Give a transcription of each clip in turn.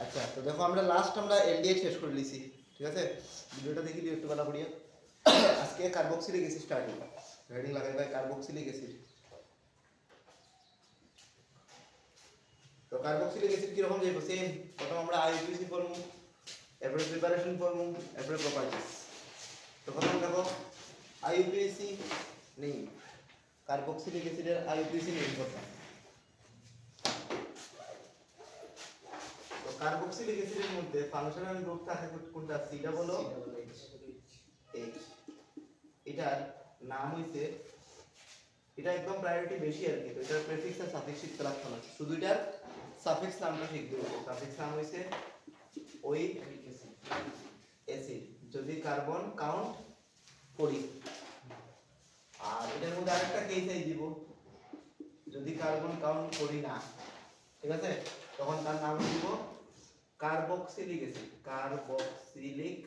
আচ্ছা, তো দেখো আমরা লাস্ট এলডিএইচ শেষ করে লিছি, ঠিক আছে? ভিডিওটা দেখি দিও একটু বেলা করিয়া। আজকে কার্বক্সিলিক অ্যাসিড স্টার্টিং, হেডিং লাগাই ভাই কার্বক্সিলিক অ্যাসিড। তো কার্বক্সিলিক অ্যাসিড কি রকম যাইবো? সেম, প্রথম আমরা আইইউপিএসি ফর্মু, এরপরে প্রিপারেশন ফর্মু, এরপরে প্রপার্টিজ। তো প্রথম দেখো আইইউপিএসি নেই, কার্বক্সিলিক অ্যাসিডের আইইউপিএসি নেই করতাম। তো কার্বক্সিলিক অ্যাসিডের মধ্যে ফাংশনাল গ্রুপ থাকে কোনটা? সিটা বলো এইচ। এটার নাম হইছে, এটা একদম প্রায়োরিটি বেশি আর কি। তো এটার প্রেফিক্স আর সাফিক্স শিখতে লাগতো না, শুধু এটার সাফিক্স নামটা শিখতে হবে। সাফিক্স নাম হইছে ওইক অ্যাসিড যদি কার্বন কাউন্ট করি। আর এটার মধ্যে আরেকটা কেস আই দিব, যদি কার্বন কাউন্ট করি না, ঠিক আছে, তখন তার নাম দিব কার্বক্সিলিক অ্যাসিড। Carboxylic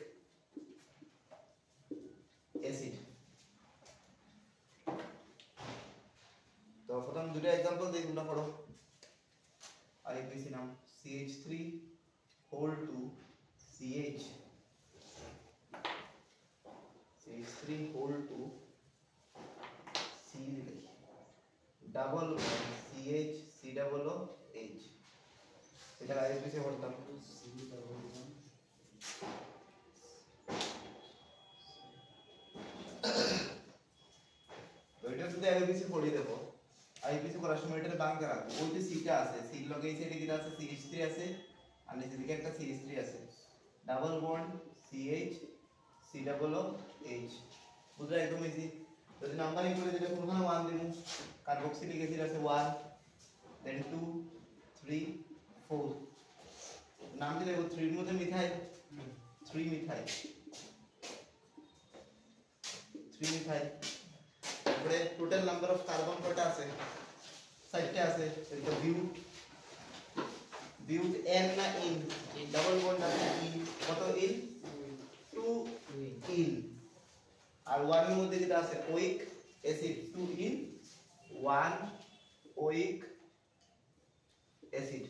acid. তো প্রথম দুটো एग्जांपल দেই, তোমরা পড়ো। আইপিসি নাম CH3 CH, CH3 C double CH C ডাবল H। এটা আইপিসি পড়তাম C ডাবল ওইটা যদি আইপিসি পড়ি দেবো, আইপিসি করার সময় এটা বাংলা রাখবো। ওই যে সিটা আছে, সি লগে এই সাইডে কিটা আছে CH3 আছে, আর নিচে দিকে একটা CH3 আছে, ডাবল বন্ড CH C ডাবল H। বুঝলা? একদম ইজি। যদি নাম্বারিং করে দিলে কোনখানে 1 দিমু, কার্বক্সিলিক অ্যাসিড আছে 1, দেন 2 3 4, নাম দিলে 3 এর মধ্যে মিথাইল, 3 মিথাইল, 3 মিথাইল। তারপরে টোটাল নাম্বার অফ কার্বন কয়টা আছে? 4টা আছে। এটা বিউট, বিউট এন না ইন? ডাবল বন্ড আছে ইন, কত ইন? 2 ইন। আর 1 এর মধ্যে যেটা আছে ওইক অ্যাসিড, 2 ইন 1 ওইক অ্যাসিড,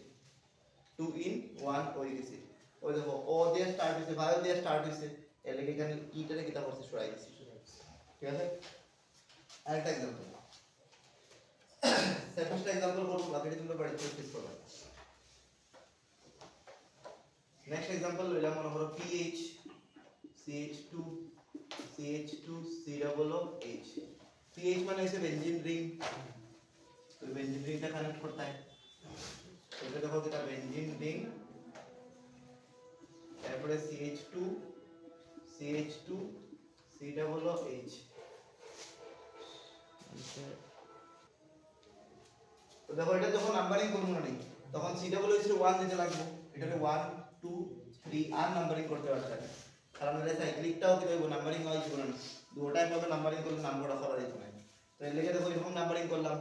2 ইন 1 ওইক অ্যাসিড। ওই দেখো ও দিয়ে স্টার্ট হইছে, ভাইও দিয়ে স্টার্ট হইছে, এর লাগি এখানে ইটারে কিটা করছে সরাই দিছি, ঠিক আছে? আরেকটা एग्जांपल, সেকেন্ড एग्जांपल করব, বাকিটা তোমরা বাড়িতে প্র্যাকটিস করবে। নেক্সট एग्जांपल লইলা মনে করো PH CH2 C ডাবল H। PH মানে হচ্ছে বেনজিন রিং, তো বেনজিন রিংটা কানেক্ট করতে হয়। এটা দেখো এটা বেনজিন রিং, তারপরে CH2 C ডাবল H। তো দেখো এটা যখন নাম্বারিং করব না নি, তখন C ডাবল H এর 1 দিতে লাগবে, এটাকে 1 2 3 আর নাম্বারিং করতে পারতে হবে। কারণ এটা সাইক্লিকটাও কি হইব, নাম্বারিং হয় জীবন দুটোটা একভাবে নাম্বারিং করলে নাম্বারটা করা যেত না। তো এর লেগে দেখো এরকম নাম্বারিং করলাম।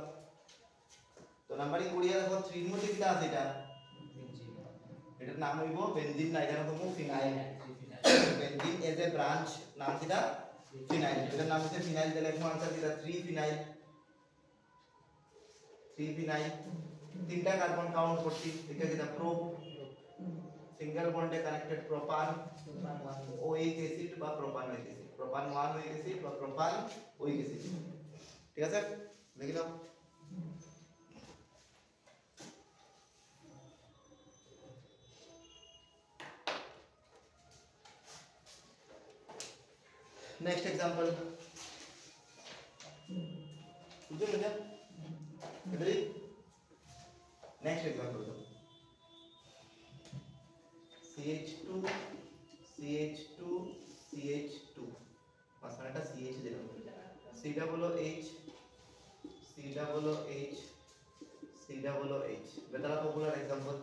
তো নাম্বারিং করিয়া দেখো 3 এর মধ্যে কি আছে? এটা বেনজিন, এটার নাম হইব বেনজিন না, এটা হইব phenyl. Benzene as a branch নাম কিটা? ফিনাইল। এটার নাম হচ্ছে ফিনাইল। তাহলে এখন आंसर কিটা? 3 ফিনাইল। 3 ফিনাইল। তিনটা কার্বন কাউন্ট করছি, এটা কিটা? প্রোপ। সিঙ্গেল বন্ডে কানেক্টেড প্রোপান ওইক অ্যাসিড বা প্রোপান ওইক অ্যাসিড, প্রোপান 1 ওইক অ্যাসিড বা প্রোপান ওইক অ্যাসিড, ঠিক আছে? লিখে দাও। नेक्स्ट एग्जांपल, बुझे मुझे इधर ही नेक्स्ट एग्जांपल दो। CH2 মাঝখানেটা CH দিলাম, C ডাবল H। বেতালা পপুলার एग्जांपल।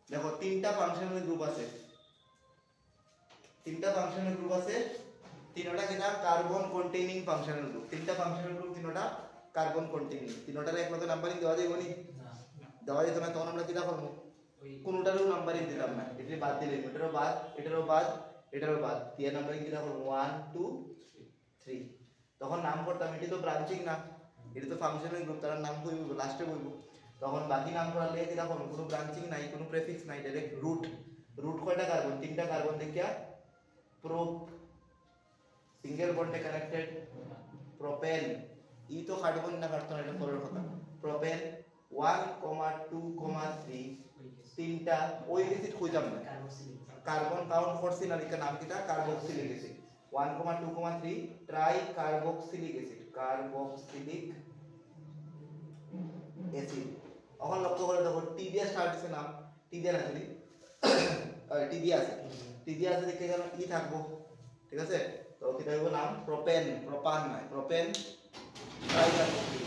দেখো তিনটা ফাংশনাল গ্রুপ আছে, তিনটা কিনা কার্বন কন্টেইনিং ফাংশনাল গ্রুপ। তিনটা ফাংশনাল গ্রুপ, তিনটা কার্বন কন্টেইনিং। তিনটার একমত নাম্বারিং দেওয়া যাবে নি? দেওয়া যেত না, তখন আমরা কিটা করব? কোনটারও নাম্বারিং দিলাম না, এটা বাদ দিলাম, এটারও বাদ, এটারও বাদ দিয়ে নাম্বারিং কিটা করব? 1 2 3। তখন নাম করতাম, এটি তো ব্রাঞ্চিং না, এটা তো ফাংশনাল গ্রুপ, তার নাম কইব লাস্টে কইব। তখন বাকি নাম করালে এরকম কোনো ব্রাঞ্চিং নাই, কোনো প্রেফিক্স নাই, ডাইরেক্ট রুট। রুট কয়টা কার্বন? 3টা কার্বন দেখিয়া প্রোপ সিঙ্গেল বন্ডে কানেক্টেড প্রোপেন, ই তো কার্বন না কাটতো না, এটা পরের কথা। প্রোপেন 1, 2, 3 তিনটা ওই অ্যাসিড কইতাম না, কার্বন কাউন্ট করছি না, এর নাম কিটা? Carboxylic acid. 1, 2, 3 try carboxylic acid, carboxylic acid. এখন লক্ষ্য করে দেখো টি দিয়ে স্টার্ট হইছে নাম, টি দিয়ে না খালি টি দিয়ে আছে, টি দিয়ে আছে দেখে গেল ই থাকবো, ঠিক আছে? তো কিটা হইব নাম? প্রোপেন, প্রোপান নয়, প্রোপেন ট্রাই কার্বক্সিলিক।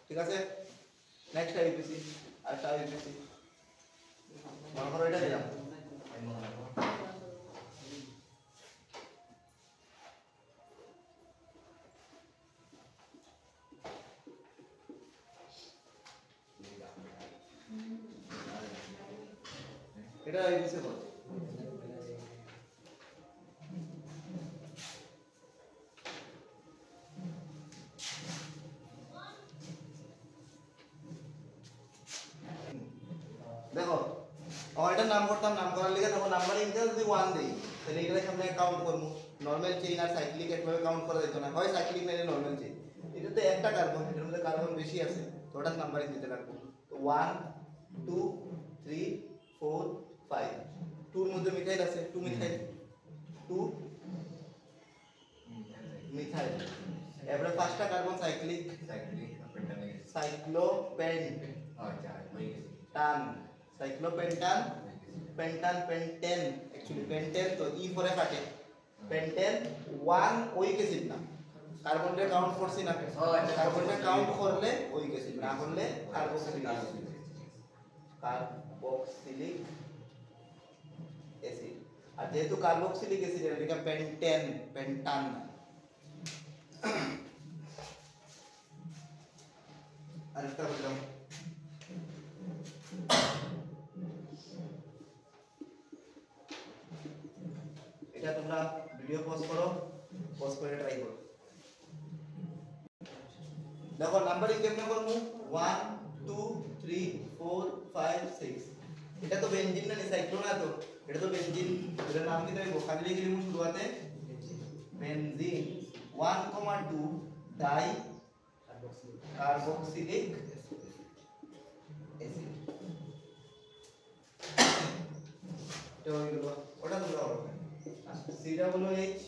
ঠিক আছে? নেক্সট আইপিসি, আরেকটা আইপিসি মনে করো এটা দিলাম, এটা আইপিসি কত? দেখো আমার এটা নাম করতাম, নাম করার লিগে দেখো নাম্বারিং টা যদি 1 দেই তাহলে এটার সামনে কাউন্ট করব। নরমাল চেইন আর সাইক্লিক একভাবে কাউন্ট করা যেত না, হয় সাইক্লিক নাইলে নরমাল চেইন। এটাতে একটা কার্বন, এটার মধ্যে কার্বন বেশি আছে, তো ওটা নাম্বারিং দিতে লাগবে। তো 1, 2, 3, 4, 5, 2 এর মধ্যে মিথাইল আছে, 2 মিথাইল, 2 মিথাইল। এবারে পাঁচটা কার্বন সাইক্লিক, সাইক্লোপেন টান, সাইক্লোপেন্টান, পেন্টান, পেন্টেন, एक्चुअली পেন্টেন তো ই পরে কাটে, পেন্টেন 1 ওইক অ্যাসিড না, কার্বনটা কাউন্ট করছি না, কার্বনটা কাউন্ট করলে ওইক অ্যাসিড, না করলে কার্বক্সিলিক অ্যাসিড, কার্বক্সিলিক অ্যাসিড। আর যেহেতু কার্বক্সিলিক অ্যাসিড এর এটা পেন্টেন, পেন্টান না। আরেকটা বললাম এটা তোমরা ভিডিও পজ করো, পজ করে ট্রাই করো। দেখো নাম্বারিং কেমনে করব? 1, 2, 3, 4, 5, 6। এটা তো বেনজিন না, সাইক্লোন না, তো এটা তো বেনজিন। এর নাম কি দেব? খালি লিখে লিখব শুরুতে বেনজিন 1, 2 ডাই কার্বক্সিলিক অ্যাসিড। তো ওটা তোমরা করো COOH,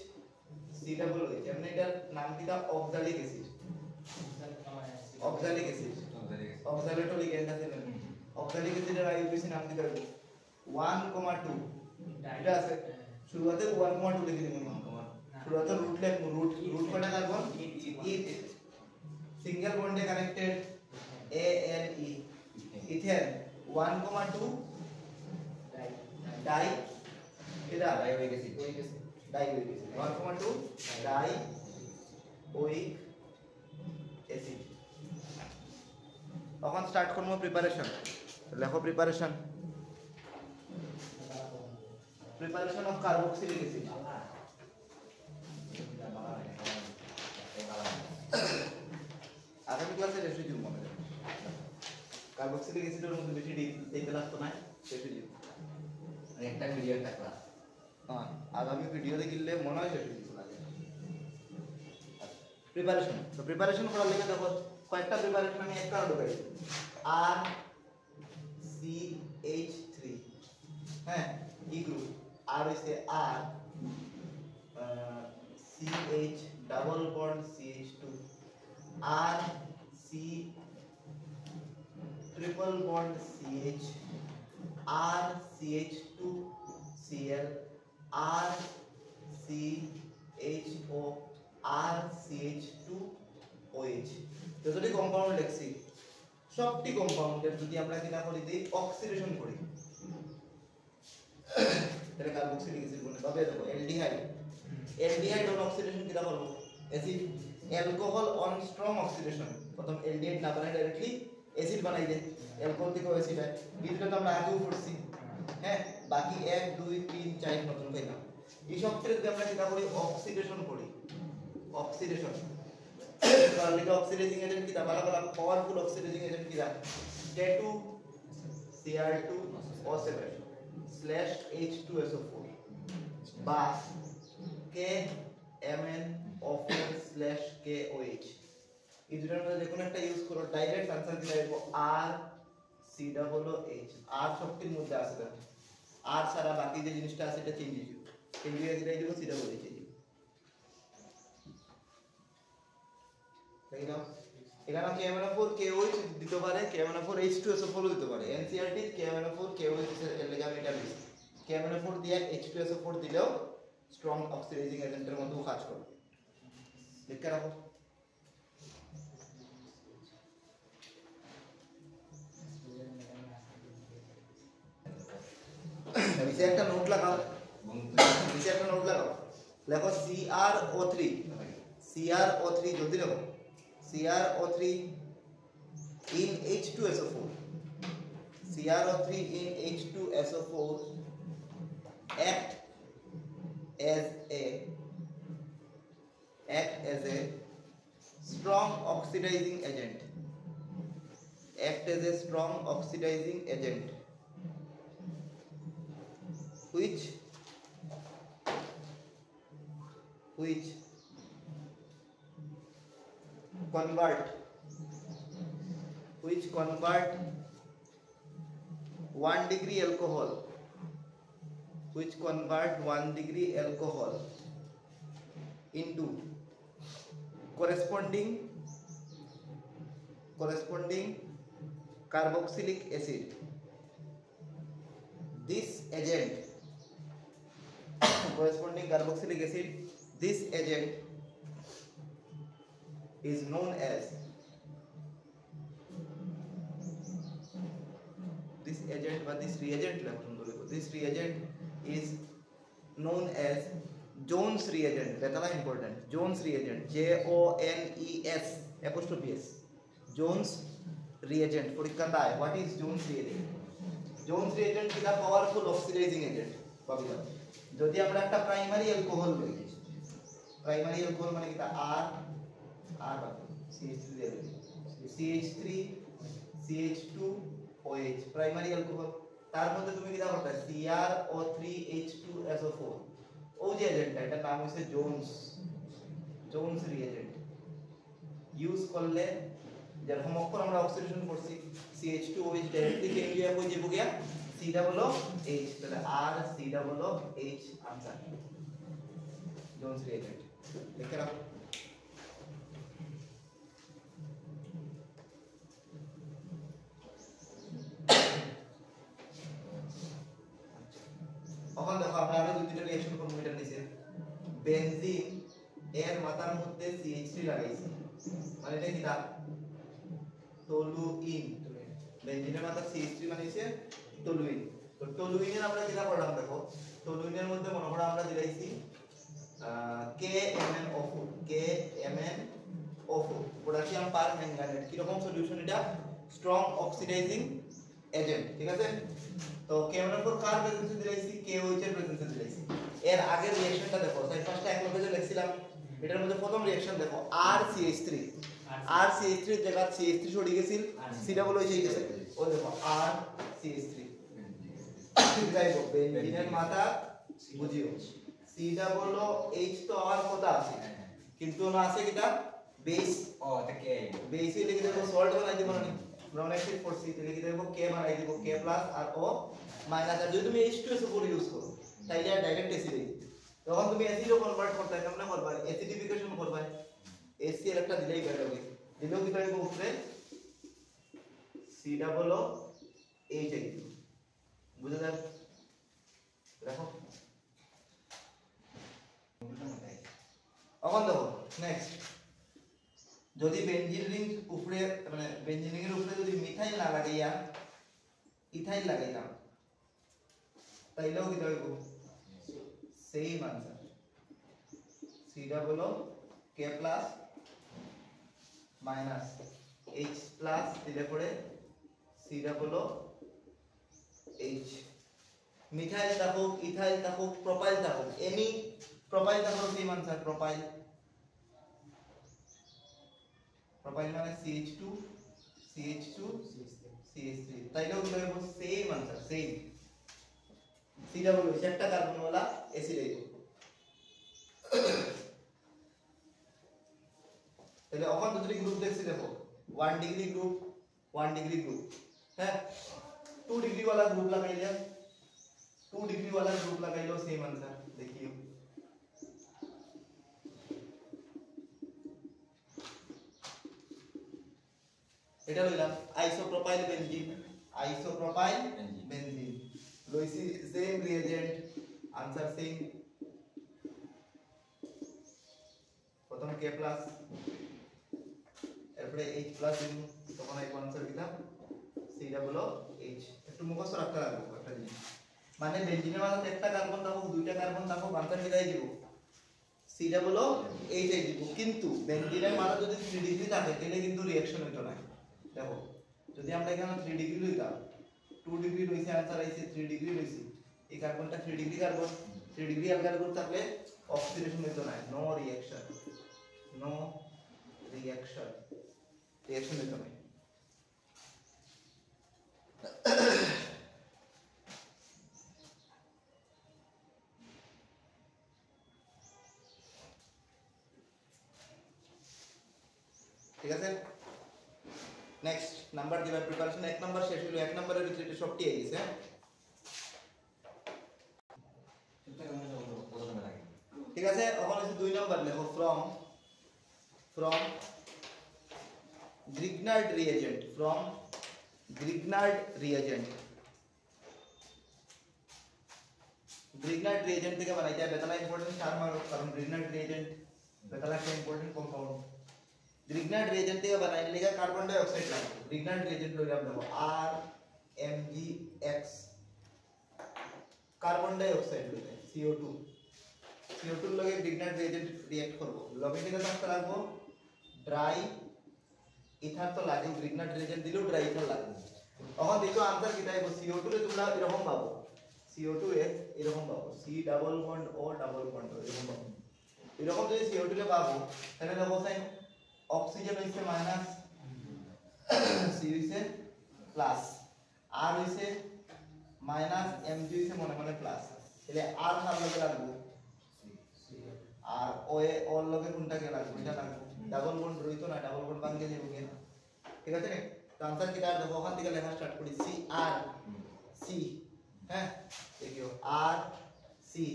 COOH এমনি এটার নাম কিটা? অক্সালিক অ্যাসিড, অক্সালিক অ্যাসিড, অক্সালেটলিক অ্যাসিড। অক্সালিক অ্যাসিডের আইইউপিএসি নাম দিতে হবে 1, 2 এটা আছে শুরুতে 1, 2 লিখে দিবেন। শুরুতে রুট লিখব, রুট কয়টা কার্বন? ইথ, সিঙ্গেল বন্ডে কানেক্টেড ANE, ইথেন 1, 2 ডাই, এটা ডাইওইক অ্যাসিড, ডাইওইক অ্যাসিড 1, 2 ডাইওইক অ্যাসিড। তখন স্টার্ট করব প্রিপারেশন। লেখো preparation, preparation of carboxylic acid. আগামী ক্লাসে রেসিডিউ মনে রাখবেন, কার্বক্সিলিক অ্যাসিডের মধ্যে বেশি দিতে লাগতো না, রেসিডিউ একটা ভিডিও একটা ক্লাস। হ্যাঁ, আগামী ভিডিও দেখলে মনে হয় রেসিডিউ লাগে। প্রিপারেশন, তো প্রিপারেশন করার লিগে দেখো কয়েকটা প্রিপারেশন আমি একটা ঢুকাই RCH3, হ্যাঁ ই গ্রুপ, আর হইছে আর CH ডাবল বন্ড CH2, আর সি ট্রিপল বন্ড CH, আর CH2 Cl, আর CHO, আর CH2 OH। যতটি কম্পাউন্ড লেখছি সবটি কম্পাউন্ডের যদি আমরা কিনা করি দিই অক্সিডেশন করি তাহলে কার্বক্সিলিক অ্যাসিড বনে। তবে দেখো অ্যালডিহাইড, অ্যালডিহাইড অন অক্সিডেশন কিটা করব? Acid. Alcohol on strong oxidation প্রথম অ্যালডিহাইড না বানাই ডাইরেক্টলি অ্যাসিড বানাই দেয়, অ্যালকোহল থেকে অ্যাসিড হয়। এটা তো আমরা আগেও পড়ছি, হ্যাঁ। বাকি 1, 2, 3, 4 নতুন পাইলাম। এই সবচেয়ে যদি আমরা যেটা করি অক্সিডেশন করি, অক্সিডেশন কারণ এটা অক্সিডাইজিং এজেন্ট কিটা ভালো ভালো পাওয়ারফুল অক্সিডাইজিং এজেন্ট কিটা K2 Cr2 O7 /H2SO4 বা KMnO4/KOH এই দুটোর মধ্যে যে কোনো একটা ইউজ করো ডাইরেক্ট आंसर দিলে আসবে RCOOH আর শক্তির মধ্যে আছে দেখো আর ছাড়া বাকি যে জিনিসটা আছে এটা চেঞ্জ হয়ে দিলে দিব সিধা বলে চেঞ্জ তাই না এখানে KMnO4 KOH দিতে পারে KMnO4 H2SO4 দিতে পারে NCERT KMnO4 KOH এর লেখা আমি এটা লিখি KMnO4 দিয়ে H2SO4 দিলেও স্ট্রং অক্সিডাইজিং এজেন্টের মতো কাজ করে লিখে রাখো নিচে একটা নোট লাগাও লেখো CrO3 জলদি লেখো CrO3 in H2SO4 CrO3 in H2SO4 act as a strong oxidizing agent which convert 1 degree alcohol into corresponding carboxylic acid. This agent is known as this reagent is known as Jones reagent. That's very important. Jones reagent. JONES apostrophe S. Jones reagent. পরীক্ষা তাই what is Jones reagent? Jones reagent is a powerful oxidizing agent. ভাবিবা যদি আমরা একটা primary alcohol বলি primary alcohol মানে কি আর CH3 CH2OH primary alcohol তার মধ্যে তুমি কি করতে CrO3H2SO4 ও যে এজেন্টটা এটা নাম হইছে জোনস রিএজেন্ট ইউজ করলে যেরকম অক্ষর আমরা অক্সিডেশন করছি CH2OH ডাইরেক্টলি চেঞ্জ হয়ে যাবে গিয়া COOH তাহলে RCOOH आंसर জোনস রিএজেন্ট লিখে রাখো এখন দেখো আমরা আরো দুই তিনটা রিঅ্যাকশন করব এটা নিচে বেনজিন এর মাথার মধ্যে CH3 লাগাইছি মানে এটা কি না টলুইন বেনজিনের মাথা CH3 বানাইছে টলুইন তো টলুইনের আমরা যেটা করলাম দেখো টলুইনের মধ্যে মনে করো আমরা দিলাইছি KMnO4 পটাশিয়াম পার ম্যাঙ্গানেট কি রকম সলিউশন এটা স্ট্রং অক্সিডাইজিং এজেন্ট ঠিক আছে তো KMnO4 কার প্রেজেন্সে দিলাইছি KOH এর প্রেজেন্সে দিলাইছি এর আগের রিঅ্যাকশনটা দেখো তাই ফার্স্টে এক লগে যে লিখছিলাম এটার মধ্যে প্রথম রিঅ্যাকশন দেখো RCH3 এর জায়গা CH3 সরে গেছিল সিটা বলে হইছে গেছে ও দেখো RCH3 যাইবো বেনজিনের মাথা বুঝিও সিটা বলো H তো আর কথা আছে কিন্তু না আছে কিটা বেস ও তাকে বেসে লিখে দেবো সল্ট বানাই দিব না আমরা এক্সেপ্ট করছি তাহলে কি দেবো K বানাই দিব K প্লাস আর O মাইনাস আর যদি তুমি H2SO4 ইউজ করো তাইলে ডাইরেক্ট অ্যাসিড হইবে তখন তুমি অ্যাসিডও কনভার্ট করতে কেমনে করবা অ্যাসিডিফিকেশন করবা HCl একটা দিলেই বের হবে দিলেও কি করবে উপরে COOH বুঝা যায় রাখো এখন দেখো নেক্সট যদি বেনজিন রিং উপরে মানে বেনজিন এর উপরে যদি মিথাইল না লাগাইয়া ইথাইল লাগাইলাম তাইলেও কি হইব সেম आंसर সিটা হলো K plus minus H plus দিলে পরে সিটা হলো H মিথাইল থাকুক, ইথাইল থাকুক, প্রোপাইল থাকুক, এনি প্রোপাইল থাকুক সেম আনসার। প্রোপাইল প্রোপাইল মানে CH2 CH2 CH3 তাইলেও কি হবে same answer, same. C double হইছে একটা কার্বন वाला অ্যাসিড আইব। তাহলে এখন দুটি গ্রুপ দেখছি দেখো, 1 ডিগ্রি গ্রুপ 1 ডিগ্রি গ্রুপ, হ্যাঁ 2 डिग्री वाला ग्रुप लगाइले, 2 डिग्री वाला ग्रुप लगाइलो सेम आंसर। देखियो এটা লইলাম আইসোপ্রোপাইল বেনজিন, আইসোপ্রোপাইল বেনজিন লইছি সেম রিএজেন্ট, आंसर সেম। প্রথম K প্লাস এরপরে H প্লাস দিন, তখন এই आंसर দিলাম সি ডাবল এইচ। একটু মুখস্থ রাখতে লাগবে একটা জিনিস, মানে বেনজিনের মাঝে একটা কার্বন থাকুক, দুইটা কার্বন থাকুক, आंसर মিলাই দিব সি ডাবল এইচ আই দিব। কিন্তু বেনজিনের মাঝে যদি 3 ডিগ্রি থাকে তাহলে কিন্তু রিঅ্যাকশন হইতো না। দেখো যদি আমরা এখানে 3 ডিগ্রি লইতাম, 2 ডিগ্রি রইছে, आंसर আইছে 3 ডিগ্রি রইছে, এই কার্বনটা 3 degree carbon, 3 degree alkyl group থাকলে অক্সিডেশন হইতো না, no reaction, no reaction, reaction হইতো না। ঠিক আছে, নেক্সট নাম্বার দিবা প্রিপারেশন। 1 নাম্বার শেষ হলো, 1 নাম্বারের ভিতরে সবটি এই গেছে। ঠিক আছে, এখন আছে 2 নাম্বার লেখো, from Grignard reagent, from Grignard reagent, Grignard reagent থেকে বানাইতে হবে। বেতালা ইম্পর্টেন্ট স্টার মারো, কারণ Grignard reagent বেতালা একটা ইম্পর্টেন্ট কম্পাউন্ড। Grignard reagent থেকে বানাইলে লিগা কার্বন ডাই অক্সাইড লাগবে। Grignard reagent লইলাম দেখো RMgX, কার্বন ডাই অক্সাইড লইলে CO2, CO2 এর লগে Grignard reagent রিঅ্যাক্ট করব। লগে থেকে থাকতে লাগবো ড্রাই ইথার, তো লাগে Grignard reagent দিলেও ড্রাই ইথার লাগবে। এখন দেখো आंसर কিটা আইবো, CO2 রে তোমরা এরকম পাবো, CO2 এর এরকম পাবো, C double bond O double bond এরকম পাবো। এরকম যদি CO2 রে পাবো তাহলে দেখো সাইন অক্সিজেন হইছে মাইনাস, C হইছে প্লাস, R হইছে মাইনাস, Mg হইছে মনে মনে প্লাস। তাহলে R কার লগে লাগবো, আর ও এ ওর লগে কোনটাকে লাগবে, এটা লাগবে। ডাবল বন্ড রইতো না, ডাবল বন্ড ভাঙে যাবে কেন, ঠিক আছে? তো आंसर কিটা দেখো, ওখান থেকে লেখা স্টার্ট করি, সি আর সি, হ্যাঁ দেখিও আর সি,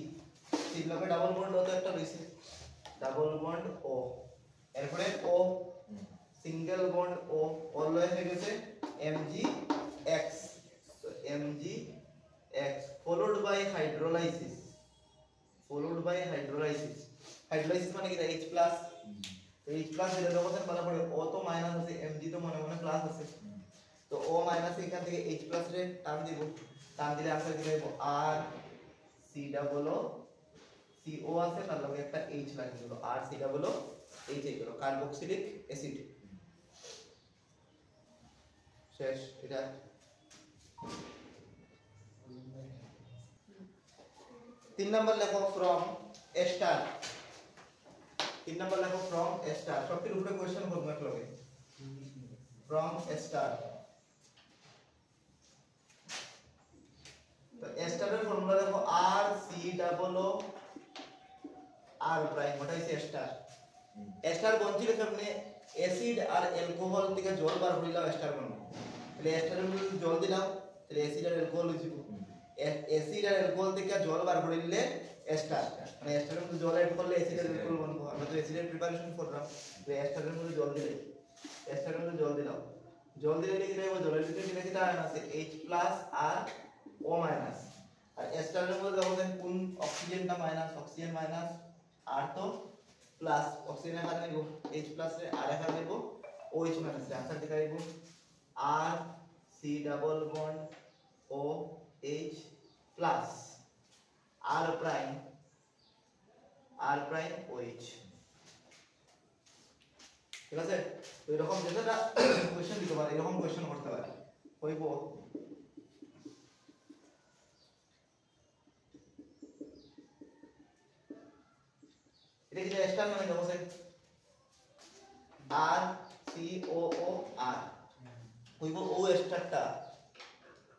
সি লগে ডাবল বন্ড হতো একটা রইছে, ডাবল বন্ড ও, এরপরে ও সিঙ্গেল বন্ড ও, ওর লয়ে হয়ে গেছে Mgx, তো Mgx followed by hydrolysis, followed by hydrolysis, hydrolysis মানে কি H প্লাস, তো H প্লাস দিলে যখন বলা পড়ে O তো মাইনাস আছে, Mg তো মনে মনে প্লাস আছে, তো O মাইনাস এখান থেকে H প্লাস রে টার্ম দিব, টার্ম দিলে आंसर কি হবে R C double O, CO আছে তার লগে একটা H লাগিয়ে দিল, R C double O H হয়ে গেল কার্বক্সিলিক অ্যাসিড। শেষ এটা। 3 নাম্বার লেখো from A star, 3 নাম্বার লেখো from A star, সবটির উপরে কোশ্চেন করব এক লগে, from A star। তো A star এর ফর্মুলা লেখো R C double O R prime, ওটা হইছে A star। A star বঞ্চিত সামনে অ্যাসিড আর অ্যালকোহল থেকে জল বার হইলো A star বনবো। তাহলে A star এর মধ্যে জল দিলাম, তাহলে অ্যাসিড আর অ্যালকোহল হইছিল, অ্যাসিড আর অ্যালকোহল থেকে জল বার করে নিলে এস্টার, মানে এস্টারের মধ্যে জল এড করলে অ্যাসিড আর অ্যালকোহল বনবো। আমরা তো অ্যাসিডের প্রিপারেশন করলাম, তো এস্টারের মধ্যে জল দিলে, এস্টারের মধ্যে জল দিলাম, জল দিলে কি দেব, জলের ভিতরে কি লিখি দাঁড়ান আছে H প্লাস আর O মাইনাস, আর এস্টারের মধ্যে যখন কোন অক্সিজেনটা মাইনাস, অক্সিজেন মাইনাস, আর তো প্লাস, অক্সিজেন এখানে নেব H প্লাস রে, আর এখানে নেব OH মাইনাস রে, आंसर দেখাইব R C double bond O H plus R prime OH, ঠিক আছে? তো এরকম যেটা কোশ্চেন দিতে পারে, এরকম কোশ্চেন করতে পারে, হইব এটা কি এস্টার মানে দেখো স্যার আর সি ও ও আর কইব ও এস্টারটা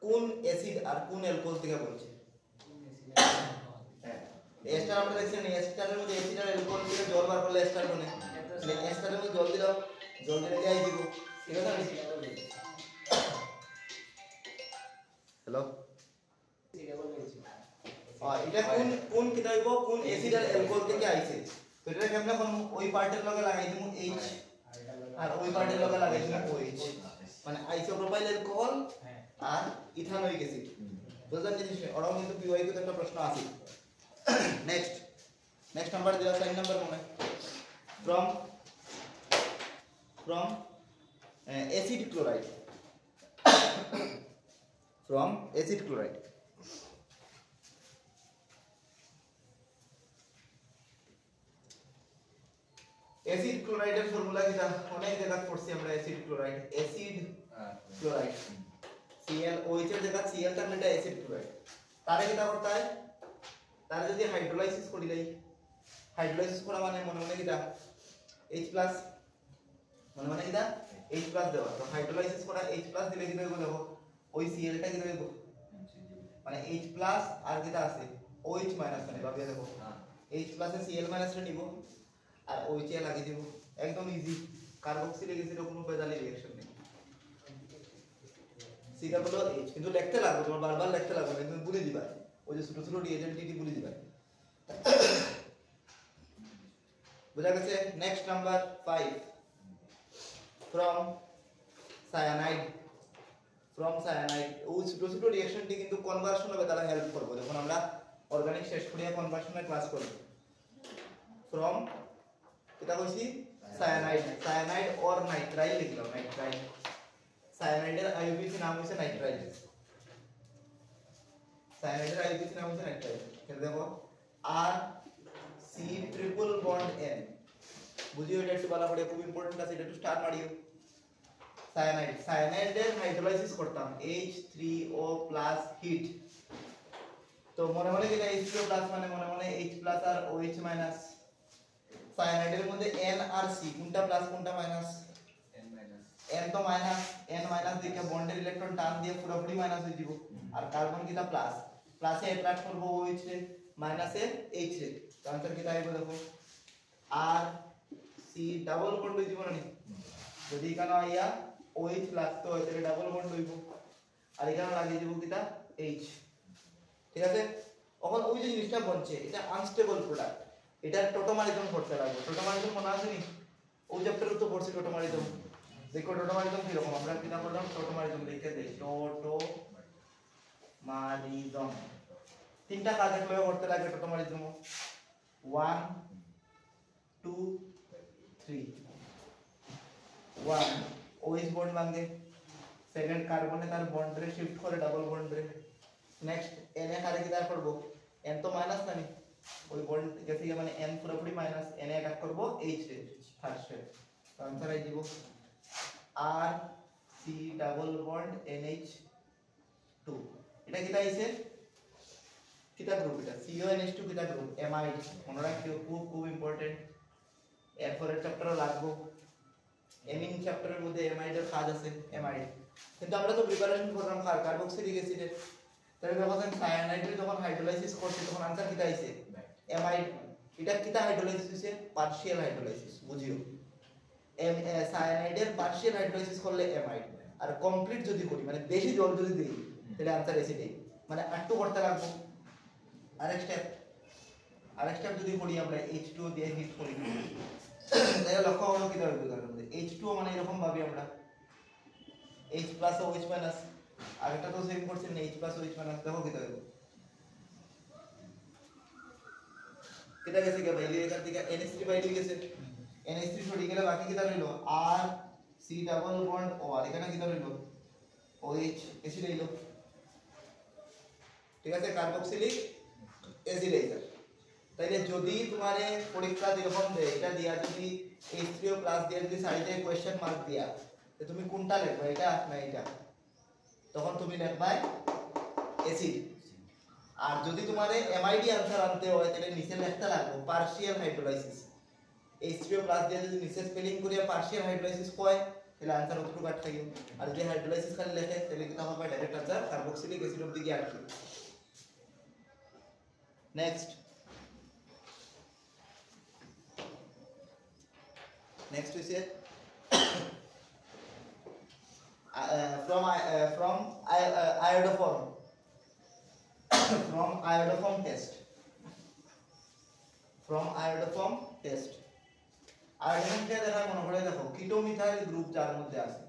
কোন অ্যাসিড আর কোন অ্যালকোহল থেকে বলছে হ্যাঁ এস্টার আমরা দেখছেন এস্টারের মধ্যে অ্যাসিড আর অ্যালকোহল থেকে জল বার করলে এস্টার বনে তাহলে এস্টারের মধ্যে জল দিলাম জল দিলে যাই দিব ঠিক আছে হ্যালো এটা কোন কোন কি হইব কোন অ্যাসিড আর অ্যালকোহল থেকে আইছে তো এটা কেমনে কোন ওই পার্টের লগে লাগাই দিমু H আর ওই পার্টের লগে লাগাই দিমু OH মানে আইসোপ্রোপাইল অ্যালকোহল আর ইথানোয়িক অ্যাসিড বুঝলেন জিনিস ওরাও কিন্তু পিওয়াই তে একটা প্রশ্ন আছে নেক্সট নেক্সট নাম্বার দিলা 4 নাম্বার মনে from acid chloride from acid chloride acid chloride এর ফর্মুলা কিটা অনেক জায়গা পড়ছি আমরা acid chloride Cl OH এর জায়গা Cl থাকলে এটা acid chloride তারে কিটা করতে হয় তারে যদি হাইড্রোলাইসিস করি দেই হাইড্রোলাইসিস করা মানে মনে মনে কিটা H+ মনে কিটা H+ দেওয়া তো হাইড্রোলাইসিস করা H+ দিলে কি হইব দেখো ওই Cl টা কি হইব মানে H+ আর কিটা আছে OH- মানে ভাবে দেখো H+ এ Cl- রে নিব আর OH এ লাগিয়ে দিব একদম ইজি কার্বক্সিলিক অ্যাসিডের কোনো বেজালি রিঅ্যাকশন নেই সিটা হলো H কিন্তু লিখতে লাগবে তোমার বারবার লিখতে লাগবে না তুমি ভুলে দিবা ওই যে ছোট ছোট রিঅ্যাজেন্ট টি ভুলে দিবা বুঝা গেছে নেক্সট নাম্বার 5 from cyanide ওই ছোট ছোট রিঅ্যাকশনটি কিন্তু কনভার্সন হবে তারা হেল্প করবে যখন আমরা অর্গানিক শেষ করিয়া কনভার্সনের ক্লাস করব from এটা কইছি সায়ানাইড অর নাইট্রাইল লিখলাম নাইট্রাইল সায়ানাইডের আইইউপিএসি নাম হইছে নাইট্রাইল সায়ানাইডের আইইউপিএসি নাম হইছে নাইট্রাইল এটা দেখো আর সি ট্রিপল বন্ড এন বুঝিও এটা একটু ভালো করে খুব ইম্পর্টেন্ট আছে এটা একটু স্টার মারিও সায়ানাইডের হাইড্রোলাইসিস করতাম H3O+ হিট তো মনে মনে কিনা H3O+ মানে মনে মনে H+ আর OH- সায়ানাইডের মধ্যে N আর C কোনটা প্লাস কোনটা মাইনাস N তো মাইনাস N মাইনাস দিকে বন্ডের ইলেকট্রন টান দিয়ে পুরোপুরি মাইনাস হয়ে যাব আর কার্বন কিটা প্লাস প্লাসে অ্যাট্রাক্ট করব OH রে মাইনাসে H রে তো आंसर কিটা আইবো দেখো আর C ডাবল বন্ড হয়ে যাব না যদি এখানে আইয়া OH লাগতো এটারে ডাবল বন্ড হইব আর এখানে লাগিয়ে দিব কিটা H ঠিক আছে এখন ওই যে জিনিসটা বলছে এটা আনস্টেবল প্রোডাক্ট এটা টোটোমারিজম করতে লাগবে টোটোমারিজম মনে আছে নি ওই চ্যাপ্টারে তো পড়ছি টোটোমারিজম দেখো টোটোমারিজম কি রকম আমরা কিনা করলাম টোটোমারিজম লিখে দেই টোটোমারিজম তিনটা কাজ একলগে করতে লাগে টোটোমারিজম 1 2 3 1 OH বন্ড ভাঙে সেকেন্ড কার্বনে তার বন্ড রে শিফট করে ডাবল বন্ড রে নেক্সট N এ কারে কি দাঁড় করব N তো মাইনাস না নি ওই বন্ড গেছে মানে N পুরোপুরি মাইনাস N এ অ্যাটাক করব H রে থার্ড স্টেপ তো आंसर আই দিব R C double bond NH2 এটা কিটা আইছে কিটা গ্রুপ এটা CONH2 কিটা গ্রুপ অ্যামাইড মনে রাখিও খুব খুব ইম্পর্টেন্ট এরপরের চ্যাপ্টারে লাগবে এমিন চ্যাপ্টারের মধ্যে অ্যামাইডের কাজ আছে অ্যামাইড কিন্তু আমরা তো প্রিপারেশন করলাম কার্বক্সিলিক অ্যাসিডের তাহলে যখন সায়ানাইডের যখন হাইড্রোলাইসিস করতে তখন आंसर কিটা আইছে অ্যামাইড এটা কিটা হাইড্রোলাইসিস হইছে পার্শিয়াল হাইড্রোলাইসিস বুঝিও সায়ানাইডের পার্শিয়াল হাইড্রোলাইসিস করলে অ্যামাইড আর কমপ্লিট যদি করি মানে বেশি জল যদি দেই তাহলে आंसर অ্যাসিড মানে একটু করতে লাগবে আরেক স্টেপ যদি করি আমরা H2O দিয়ে হিট করি তাহলে লক্ষ্য হলো কি ধরবে তার মধ্যে H2O মানে এরকম ভাবে আমরা H+ ও OH- আর এটা তো সেম করছেন না H+ OH- দেখো কি ধরবে কিটা গেছে কি বাইরে এখান থেকে NH3 বাইরে গেছে NH3 সরে গেলে বাকি কি দাঁড়ালো R C double bond O আর এখানে কি দাঁড়ালো OH অ্যাসিড এলো ঠিক আছে কার্বক্সিলিক অ্যাসিড এইটা তাইলে যদি তোমারে পরীক্ষা এরকম দেয় এটা দিয়া যদি H3O+ দিয়া যদি সাইডে কোশ্চেন মার্ক দিয়া তো তুমি কোনটা লিখবে এটা না এটা তখন তুমি লিখবা অ্যাসিড আর যদি তোমারে এমআইডি आंसर আনতে হয় তাহলে নিচে লিখতে লাগবে পার্শিয়াল হাইড্রোলাইসিস H3O প্লাস দিয়ে যদি নিচে স্পেলিং করিয়া পার্শিয়াল হাইড্রোলাইসিস কয় তাহলে আনসার অতটুকু কাট থাকে আর যদি হাইড্রোলাইসিস খালি লেখে তাহলে কি হবে ডাইরেক্ট আনসার কার্বক্সিলিক অ্যাসিড অবধি গিয়ে আটকে next is it from iodoform from iodoform test iodine কে দেখা মনে করে দেখো কিটোমিথাইল গ্রুপ যার মধ্যে আছে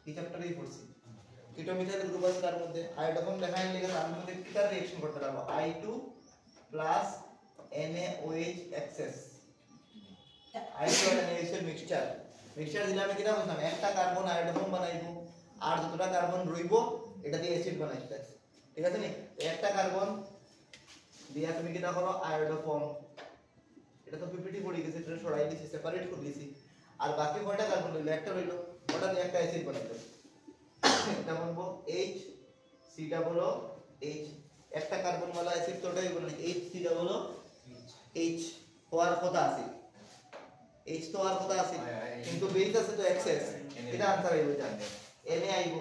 এই চ্যাপ্টারেই পড়ছি কিটোমিথাইল গ্রুপ আছে তার মধ্যে আয়োডোফর্ম দেখাই লেগে তার মধ্যে কিটা রিঅ্যাকশন করতে পারবো I2 plus NaOH excess I2 আর NaOH এর মিক্সচার দিলে আমি কিটা বলতাম একটা কার্বন আয়োডোফর্ম বানাইবো আর যতটা কার্বন রইবো এটা দিয়ে অ্যাসিড বানাইতে ঠিক আছে নি একটা কার্বন দিয়া তুমি কিটা করো আয়োডোফর্ম এটা তো পিপিটি পড়ে গেছে এটা সরাই দিছি সেপারেট করে দিছি আর বাকি কয়টা কার্বন রইলো একটা রইলো ওটা দিয়ে একটা অ্যাসিড বানাইতে এটা বলবো H C double O H একটা কার্বন वाला অ্যাসিড তো ওটাই বলে H C double O H হওয়ার কথা আছে H তো আর কথা আছে কিন্তু বেস আছে তো এক্সেস এটা আনসার হইব জানেন Na আইবো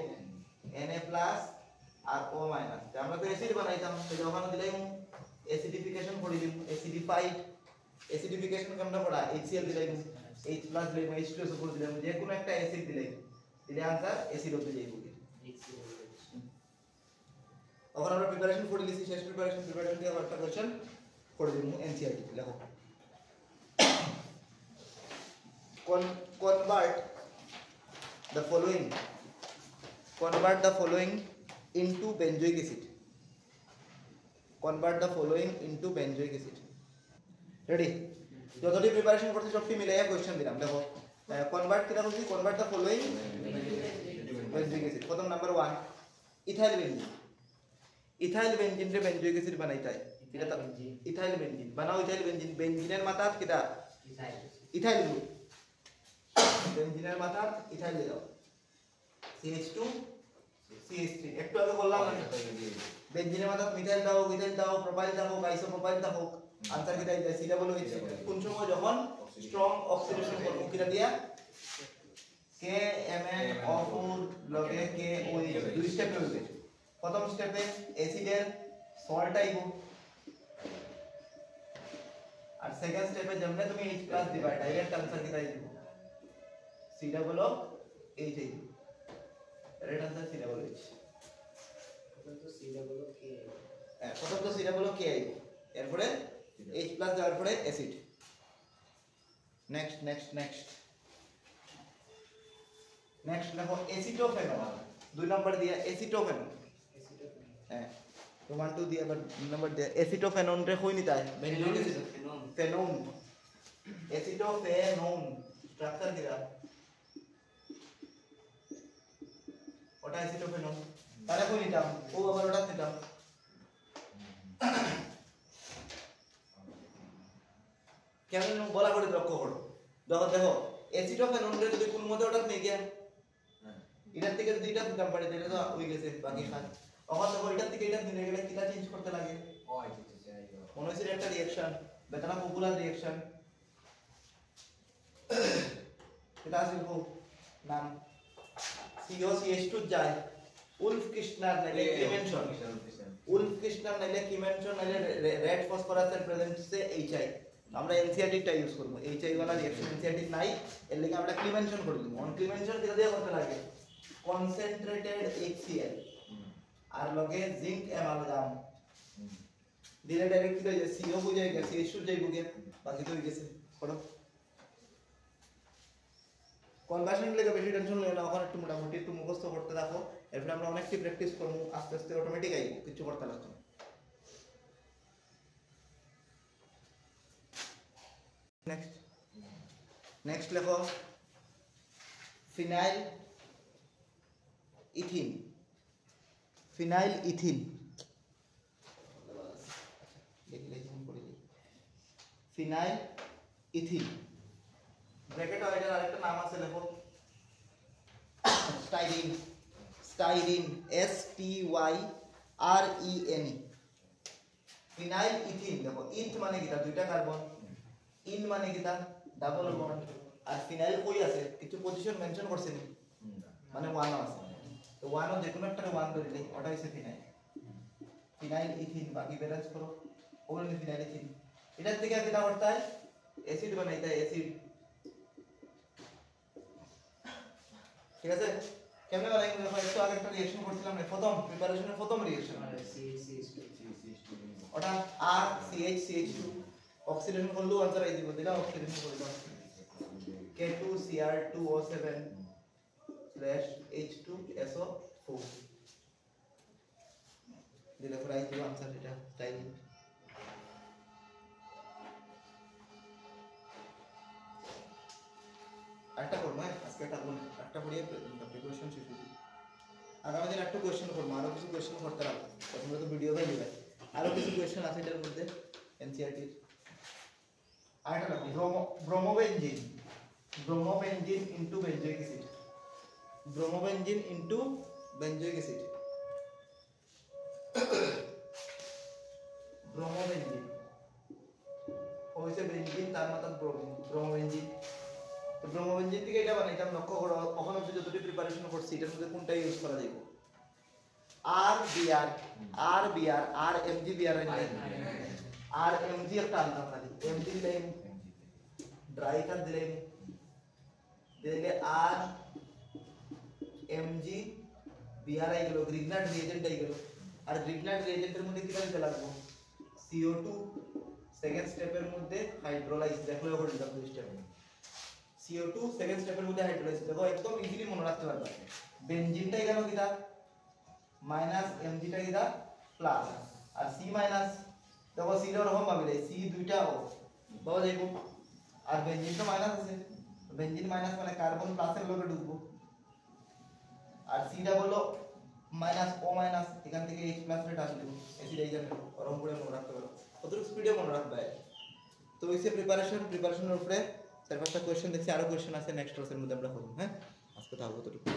Na প্লাস আর O মাইনাস আমরা তো অ্যাসিড বানাইতাম তো যখন দিলাম অ্যাসিডিফিকেশন করে দিলাম অ্যাসিডিফিকেশন কেমন পড়া HCl দিলাম H প্লাস দিলাম H2SO করে দিলাম যে কোনো একটা অ্যাসিড দিলে আনসার অ্যাসিড অবধি যাইব এখন আমরা প্রিপারেশন করে লিখি শেষ প্রিপারেশন দিয়ে একটা কোশ্চেন করে দিব NCERT লেখো convert the following into benzoic acid ready যতটি প্রিপারেশন করতে সবটি মিলাইয়া কোশ্চেন দিলাম দেখো কনভার্ট কিটা বলছি convert the following benzoic acid প্রথম নাম্বার 1 ইথাইল বেনজিন রে বেনজোইক অ্যাসিড বানাইতাই এটা তো ইথাইল বেনজিন বানাও ইথাইল বেনজিনের মাথাত কিটা ইথাইল গ্রুপ বেনজিনের মাথাত ইথাইল দাও CH2 CH3 একটু আগে বললাম না বেনজিনের মাথাত মিথাইল দাও প্রোপাইল দাও আইসোপ্রোপাইল দাও আনসার কিটা এটা সি ডাবল হইছে কোন সময় যখন স্ট্রং অক্সিডেশন করব কিটা দিয়া KMnO4 লগে KOH দুই স্টেপে হইবে প্রথম স্টেপে অ্যাসিডের সল্ট আইবো আর সেকেন্ড স্টেপে যেমনে তুমি H+ দিবা ডাইরেক্ট আনসার কিটা আইবো সি ডাবল H আইবো direct answer C double H প্রথম তো সি ডাবল K আইবো এরপরে H+ দেওয়ার পরে অ্যাসিড নেক্সট দেখো এসিটোফেনল দুই নাম্বার দিয়া এসিটোফেনল হ্যাঁ প্রমাণ তো দিয়া আবার দুই নাম্বার দিয়া এসিটোফেনন রে কই নিতা বেনজোইক অ্যাসিড ফেনন এসিটোফেনন স্ট্রাকচার কিরা ওটা এসিটোফেনন তারে কই নিতাম ও আবার ওটা নিতাম কেমন বলা করে লক্ষ্য করো দেখো এসিটোফেনন রে যদি কোন মতে ওটা নিয়ে গিয়া এটার থেকে যদি এটা দিতাম পারে তাহলে তো হয়ে গেছে বাকি খান এখন দেখো এটার থেকে এটা দিনে গেলে কিটা চেঞ্জ করতে লাগে মনে হচ্ছে একটা রিঅ্যাকশন বেতনা পপুলার রিঅ্যাকশন এটা আছে নাম COCH2 যায় উলফ কৃষ্ণার নাইলে কিমেনশন নাইলে রেড ফসফরাসের প্রেজেন্সে HI আমরা NCERT টা ইউজ করব HI वाला রিঅ্যাকশন NCERT নাই এর লাগি আমরা ক্লিমেনশন করে দিব অন ক্লিমেনশন কিটা দিয়ে করতে লাগে কনসেন্ট্রেটেড HCl আর লগে জিঙ্ক অ্যামালগাম দিলে ডাইরেক্ট কি হয়ে CO বুঝাই গেছে CH2 যাইবো গে বাকি তো হয়ে গেছে পড়ো কনভার্সন লাগে বেশি টেনশন লয় না ওখানে একটু মোটামুটি একটু মুখস্থ করতে রাখো এরপর আমরা অনেকটি প্র্যাকটিস করব আস্তে আস্তে অটোমেটিক আইবো কিছু করতে লাগবে নেক্সট লেখো ফিনাইল ইথিন ব্র্যাকেট এর আরেকটা নাম আছে লেখো স্টাইরিন STYREN ফিনাইল ইথিন দেখো ইথ মানে কিটা দুইটা কার্বন ইন মানে কিটা ডাবল বন্ড আর ফিনাইল কই আছে কিছু পজিশন মেনশন করছে নি মানে 1 আছে তো 1 যে কোনো একটা 1 ধরে নেই ওটা হইছে ফিনাইল ফিনাইল ইথিন বাকি ব্যালেন্স করো ওগুলো ফিনাইল ইথিন এটার থেকে যেটা করতে হয় অ্যাসিড বানাইতে হয় অ্যাসিড ঠিক আছে কেমনে বানাই দেখো একটু আগে একটা রিঅ্যাকশন করছিলাম না প্রথম প্রিপারেশনের প্রথম রিঅ্যাকশন ওটা আর CH2 অক্সিডেশন করলেও আনসার আই দিব দিলা অক্সিডেশন করে দাও K2Cr2O7/H2SO4 দিলে পরে আই দিব আনসার এটা টাইম একটা করব আজকে একটা পড়িয়ে প্রিপারেশন শেষ হইছে আগামী দিন একটা কোশ্চেন করব আরো কিছু কোশ্চেন করতে রাখবো তোমরা তো ভিডিও পাই দিবে আরো কিছু কোশ্চেন আছে এর মধ্যে এনসিইআরটি আরেকটা রাখো bromobenzene into benzoic acid bromobenzene into benzoic acid bromobenzene হইছে বেনজিন তার মানে ব্রোমোবেনজিন তো ব্রোমোবেনজিন থেকে এটা বানাইতাম লক্ষ্য করো কখনো যদি যতটি প্রিপারেশন করছি এটার মধ্যে কোনটা ইউজ করা যাবে আর এমজিবিআর আর এমজি একটা আনতাম খালি এমজি দিলাম ড্রাই কার দিলাম দিলে আর এমজি বিআর আই গেল গ্রিগনাট রিএজেন্ট আই গেল আর গ্রিগনাট রিএজেন্টের মধ্যে কি দিতে লাগবে CO2 সেকেন্ড স্টেপের মধ্যে হাইড্রোলাইজ দেখলে ওর দিলাম দুই স্টেপ CO2 সেকেন্ড স্টেপের মধ্যে হাইড্রোলাইজ দেখো একদম ইজিলি মনে রাখতে পারবে বেনজিনটাই গেল কিটা মাইনাস এমজিটা কিটা প্লাস আর C মাইনাস দেখো C এর রকম ভাবে C দুইটা ও বাবা যাইবো আর বেনজিন তো মাইনাস আছে বেনজিন মাইনাস মানে কার্বন প্লাসের লগে ঢুকবো আর C হলো মাইনাস O মাইনাস এখান থেকে H প্লাস রে টান দেব অ্যাসিড আইজার ওরকম করে মনে রাখতে পারো কতটুকু স্পিডে মনে রাখবে তো এসে প্রিপারেশনের উপরে চার পাঁচটা কোশ্চেন দেখছি আরো কোশ্চেন আছে নেক্সট ক্লাসের মধ্যে আমরা করব হ্যাঁ আজকে তাহলে কতটুকু